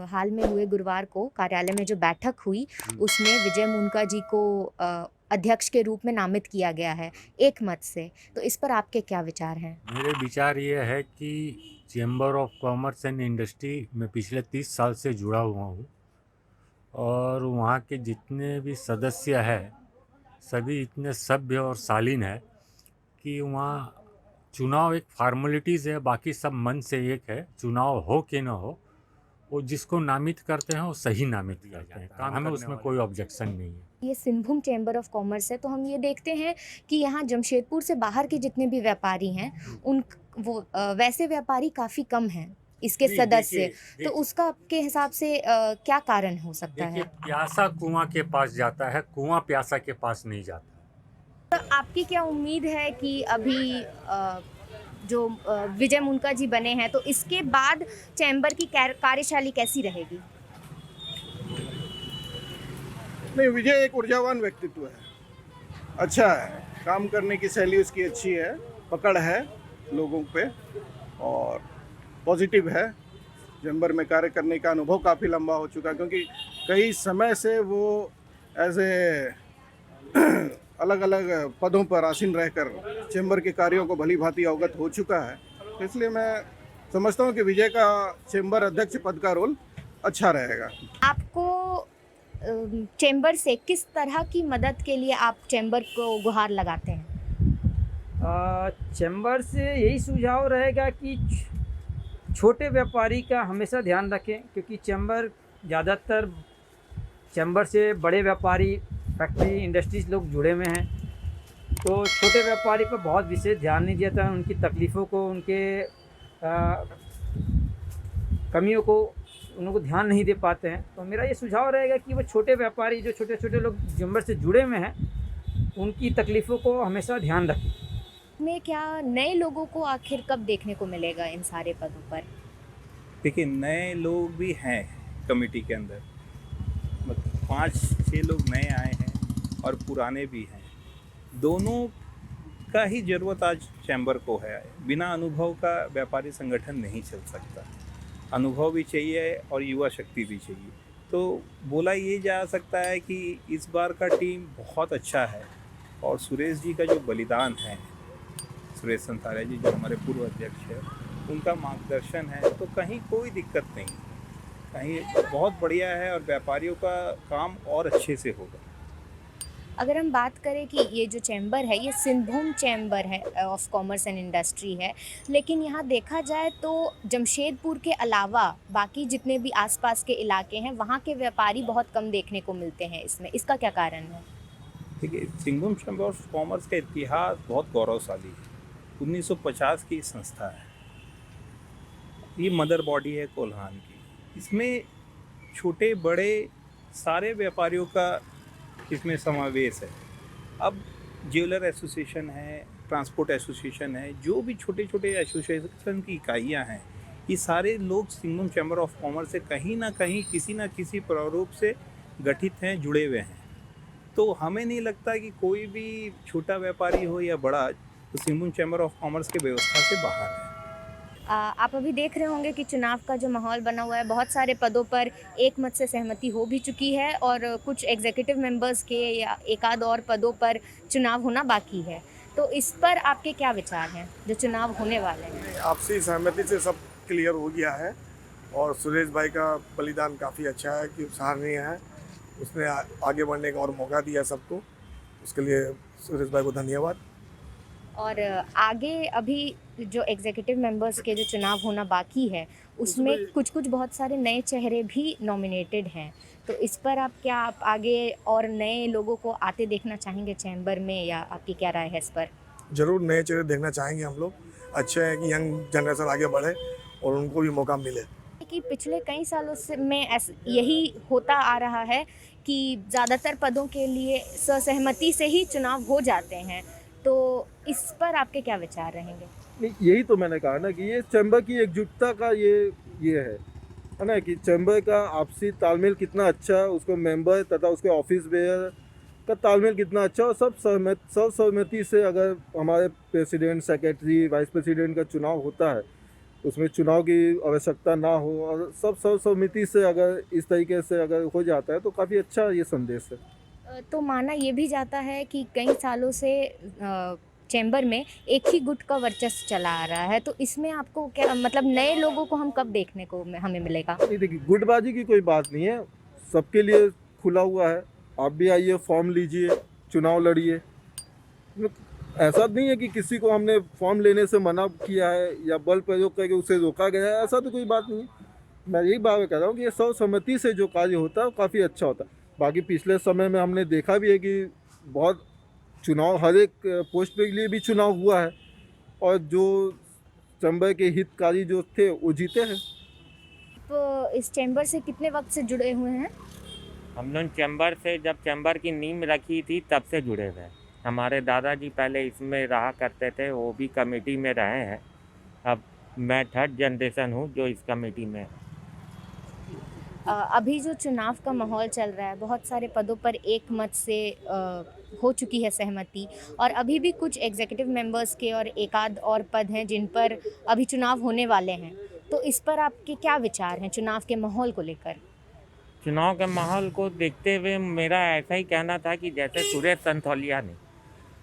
हाल में हुए गुरुवार को कार्यालय में जो बैठक हुई उसमें विजय मुनका जी को अध्यक्ष के रूप में नामित किया गया है एक मत से। तो इस पर आपके क्या विचार हैं? मेरे विचार ये है कि chamber of commerce and industry में पिछले 30 साल से जुड़ा हुआ हूँ और वहाँ के जितने भी सदस्य हैं सभी इतने सभ्य और शालीन है कि वहाँ चुनाव एक फॉर्मेलिटीज़ है, बाकी सब मन से एक है। चुनाव हो कि न हो, वो जिसको नामित करते हैं वो सही नामित करते हैं। हमें उसमें कोई ऑब्जेक्शन नहीं है। ये सिंहभूम चैम्बर ऑफ कॉमर्स है, तो हम ये देखते हैं कि यहाँ जमशेदपुर से बाहर के जितने भी व्यापारी हैं उन वैसे व्यापारी काफ़ी कम हैं इसके नहीं, सदस्य। देखिए तो उसका आपके हिसाब से क्या कारण हो सकता देखिए, है? प्यासा कुआं के पास जाता है, कुआं प्यासा के पास नहीं जाता। तो आपकी क्या उम्मीद है कि अभी जो विजय मुनका जी बने हैं तो इसके बाद चैम्बर की कार्यशैली कैसी रहेगी? नहीं, विजय एक ऊर्जावान व्यक्तित्व है, अच्छा है, काम करने की शैली उसकी अच्छी है, पकड़ है लोगों पे और पॉजिटिव है। चैम्बर में कार्य करने का अनुभव काफ़ी लंबा हो चुका है क्योंकि कई समय से वो एज ए अलग अलग पदों पर आसीन रहकर चैम्बर के कार्यों को भली भांति अवगत हो चुका है। तो इसलिए मैं समझता हूँ कि विजय का चैम्बर अध्यक्ष पद का रोल अच्छा रहेगा। आपको चैम्बर से किस तरह की मदद के लिए आप चैम्बर को गुहार लगाते हैं? चैम्बर से यही सुझाव रहेगा कि छोटे व्यापारी का हमेशा ध्यान रखें, क्योंकि ज़्यादातर चैम्बर से बड़े व्यापारी, फैक्ट्री, इंडस्ट्रीज लोग जुड़े हुए हैं। तो छोटे व्यापारी पर बहुत विशेष ध्यान नहीं दिया जाता, उनकी तकलीफ़ों को, उनके कमियों को उनको ध्यान नहीं दे पाते हैं। तो मेरा ये सुझाव रहेगा कि वो छोटे व्यापारी, जो छोटे छोटे लोग चैम्बर से जुड़े हुए हैं, उनकी तकलीफ़ों को हमेशा ध्यान रखें। में क्या नए लोगों को आखिर कब देखने को मिलेगा इन सारे पदों पर? देखिए, नए लोग भी हैं कमेटी के अंदर, मतलब 5-6 लोग नए आए हैं और पुराने भी हैं। दोनों का ही ज़रूरत आज चैम्बर को है। बिना अनुभव का व्यापारी संगठन नहीं चल सकता। अनुभव भी चाहिए और युवा शक्ति भी चाहिए। तो बोला ये जा सकता है कि इस बार का टीम बहुत अच्छा है और सुरेश जी का जो बलिदान है, सुरेश संतारिया जी जो हमारे पूर्व अध्यक्ष है, उनका मार्गदर्शन है, तो कहीं कोई दिक्कत नहीं, कहीं बहुत बढ़िया है और व्यापारियों का काम और अच्छे से होगा। अगर हम बात करें कि ये जो चैम्बर है ये सिंहभूम चैम्बर है ऑफ कॉमर्स एंड इंडस्ट्री है, लेकिन यहाँ देखा जाए तो जमशेदपुर के अलावा बाकी जितने भी आसपास के इलाके हैं वहाँ के व्यापारी बहुत कम देखने को मिलते हैं इसमें। इसका क्या कारण है? देखिए, सिंहभूम चैम्बर ऑफ कॉमर्स का इतिहास बहुत गौरवशाली है। 1950 की संस्था है, ये मदर बॉडी है कोल्हान की। इसमें छोटे बड़े सारे व्यापारियों का इसमें समावेश है। अब ज्वेलर एसोसिएशन है, ट्रांसपोर्ट एसोसिएशन है, जो भी छोटे छोटे एसोसिएशन की इकाइयाँ हैं, ये सारे लोग सिंहभूम चैम्बर ऑफ कॉमर्स से कहीं ना कहीं किसी न किसी प्रारूप से गठित हैं, जुड़े हुए हैं। तो हमें नहीं लगता कि कोई भी छोटा व्यापारी हो या बड़ा, तो सिंहभूम चैम्बर ऑफ कॉमर्स के व्यवस्था से बाहर है। आप अभी देख रहे होंगे कि चुनाव का जो माहौल बना हुआ है, बहुत सारे पदों पर एक मत से सहमति हो भी चुकी है और कुछ एग्जीक्यूटिव मेंबर्स के या एक आध और पदों पर चुनाव होना बाकी है। तो इस पर आपके क्या विचार हैं जो चुनाव होने वाले हैं? आपसी सहमति से सब क्लियर हो गया है और सुरेश भाई का बलिदान काफ़ी अच्छा है कि सराहनीय है। उसने आगे बढ़ने का और मौका दिया सबको, उसके लिए सुरेश भाई को धन्यवाद। और आगे अभी जो एग्जीक्यूटिव मेंबर्स के जो चुनाव होना बाकी है उसमें कुछ बहुत सारे नए चेहरे भी नॉमिनेटेड हैं। तो इस पर आप आगे और नए लोगों को आते देखना चाहेंगे चैम्बर में, या आपकी क्या राय है इस पर? जरूर नए चेहरे देखना चाहेंगे हम लोग। अच्छे हैं कि यंग जनरेशन आगे बढ़े और उनको भी मौका मिले। कि पिछले कई सालों से यही होता आ रहा है कि ज़्यादातर पदों के लिए सहमति से ही चुनाव हो जाते हैं। तो इस पर आपके क्या विचार रहेंगे? नहीं, यही तो मैंने कहा ना कि ये चैम्बर की एकजुटता का ये है ना, कि चैम्बर का आपसी तालमेल कितना अच्छा है, उसको मेंबर तथा उसके ऑफिस बेयर का तालमेल कितना अच्छा, और सब सहमति से अगर हमारे प्रेसिडेंट, सेक्रेटरी, वाइस प्रेसिडेंट का चुनाव होता है, उसमें चुनाव की आवश्यकता ना हो और सब सर्वसम्मति से अगर इस तरीके से अगर हो जाता है तो काफ़ी अच्छा ये संदेश है। तो माना ये भी जाता है कि कई सालों से चैम्बर में एक ही गुट का वर्चस्व चला आ रहा है, तो इसमें आपको क्या मतलब नए लोगों को हम कब देखने को हमें मिलेगा? नहीं देखिए, गुटबाजी की कोई बात नहीं है, सबके लिए खुला हुआ है। आप भी आइए, फॉर्म लीजिए, चुनाव लड़िए। ऐसा नहीं है कि किसी को हमने फॉर्म लेने से मना किया है या बल प्रयोग करके उसे रोका गया है, ऐसा तो कोई बात नहीं है। मैं यही बात कर रहा हूँ कि ये सर्वसम्मति से जो कार्य होता है वो काफ़ी अच्छा होता है। बाकी पिछले समय में हमने देखा भी है कि बहुत चुनाव, हर एक पोस्ट के लिए भी चुनाव हुआ है और जो चैम्बर के हितकारी जो थे वो जीते हैं। तो इस चैम्बर से कितने वक्त से जुड़े हुए हैं? हम लोग चैम्बर से, जब चैम्बर की नींव रखी थी तब से जुड़े हुए हैं। हमारे दादाजी पहले इसमें रहा करते थे, वो भी कमेटी में रहे हैं। अब मैं थर्ड जनरेशन हूँ जो इस कमेटी में है। अभी जो चुनाव का माहौल चल रहा है, बहुत सारे पदों पर एक मत से हो चुकी है सहमति, और अभी भी कुछ एग्जीक्यूटिव मेंबर्स के और एक आध और पद हैं जिन पर अभी चुनाव होने वाले हैं। तो इस पर आपके क्या विचार हैं चुनाव के माहौल को लेकर? चुनाव के माहौल को देखते हुए मेरा ऐसा ही कहना था कि जैसे सुरेश संथौलिया ने,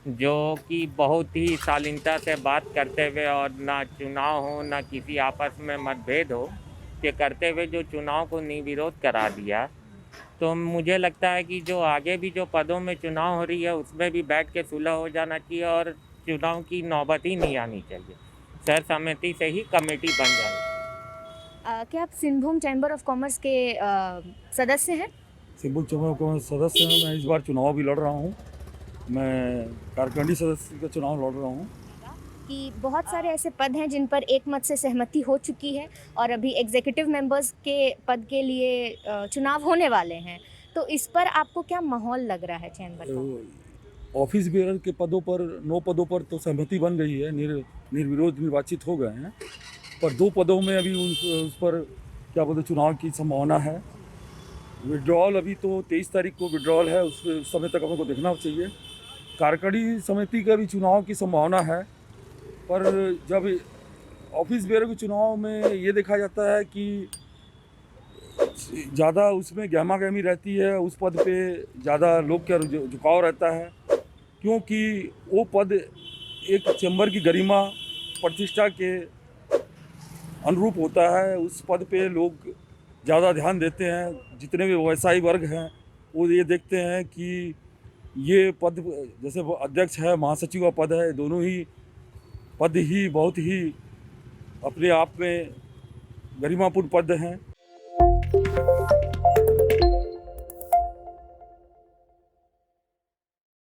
जो कि बहुत ही शालीनता से बात करते हुए और ना चुनाव हो ना किसी आपस में मतभेद हो, ये करते हुए जो चुनाव को निर्विरोध करा दिया, तो मुझे लगता है कि जो आगे भी जो पदों में चुनाव हो रही है उसमें भी बैठ के सुलह हो जाना चाहिए और चुनाव की नौबत ही नहीं आनी चाहिए। सर्वसम्मति से ही कमेटी बन जाए। क्या आप सिंहभूम चैम्बर ऑफ कॉमर्स के सदस्य हैं? सिंहभूम चैम्बर का सदस्य हूँ। मैं इस बार चुनाव भी लड़ रहा हूँ। मैं कारकंडी सदस्य का चुनाव लड़ रहा हूँ। कि बहुत सारे ऐसे पद हैं जिन पर एक मत से सहमति हो चुकी है और अभी एग्जीक्यूटिव मेंबर्स के पद के लिए चुनाव होने वाले हैं, तो इस पर आपको क्या माहौल लग रहा है चैम्बर का? ऑफिस बेयर के पदों पर 9 पदों पर तो सहमति बन गई है, निर्विरोध निर्वाचित हो गए हैं, पर 2 पदों में अभी उस पर क्या बोलते चुनाव की संभावना है। विड्रॉल अभी तो 23 तारीख को विड्रॉल है, उस समय तक हमको देखना चाहिए। कारकंडी समिति का भी चुनाव की संभावना है, पर जब ऑफिस बेयर के चुनाव में ये देखा जाता है कि ज़्यादा उसमें गहमा गहमी रहती है, उस पद पे ज़्यादा लोग का झुकाव रहता है, क्योंकि वो पद एक चैम्बर की गरिमा प्रतिष्ठा के अनुरूप होता है। उस पद पे लोग ज़्यादा ध्यान देते हैं। जितने भी व्यवसायी वर्ग हैं वो ये देखते हैं कि ये पद, जैसे अध्यक्ष है, महासचिव का पद है, दोनों ही पद ही बहुत ही अपने आप में गरिमापूर्ण पद हैं।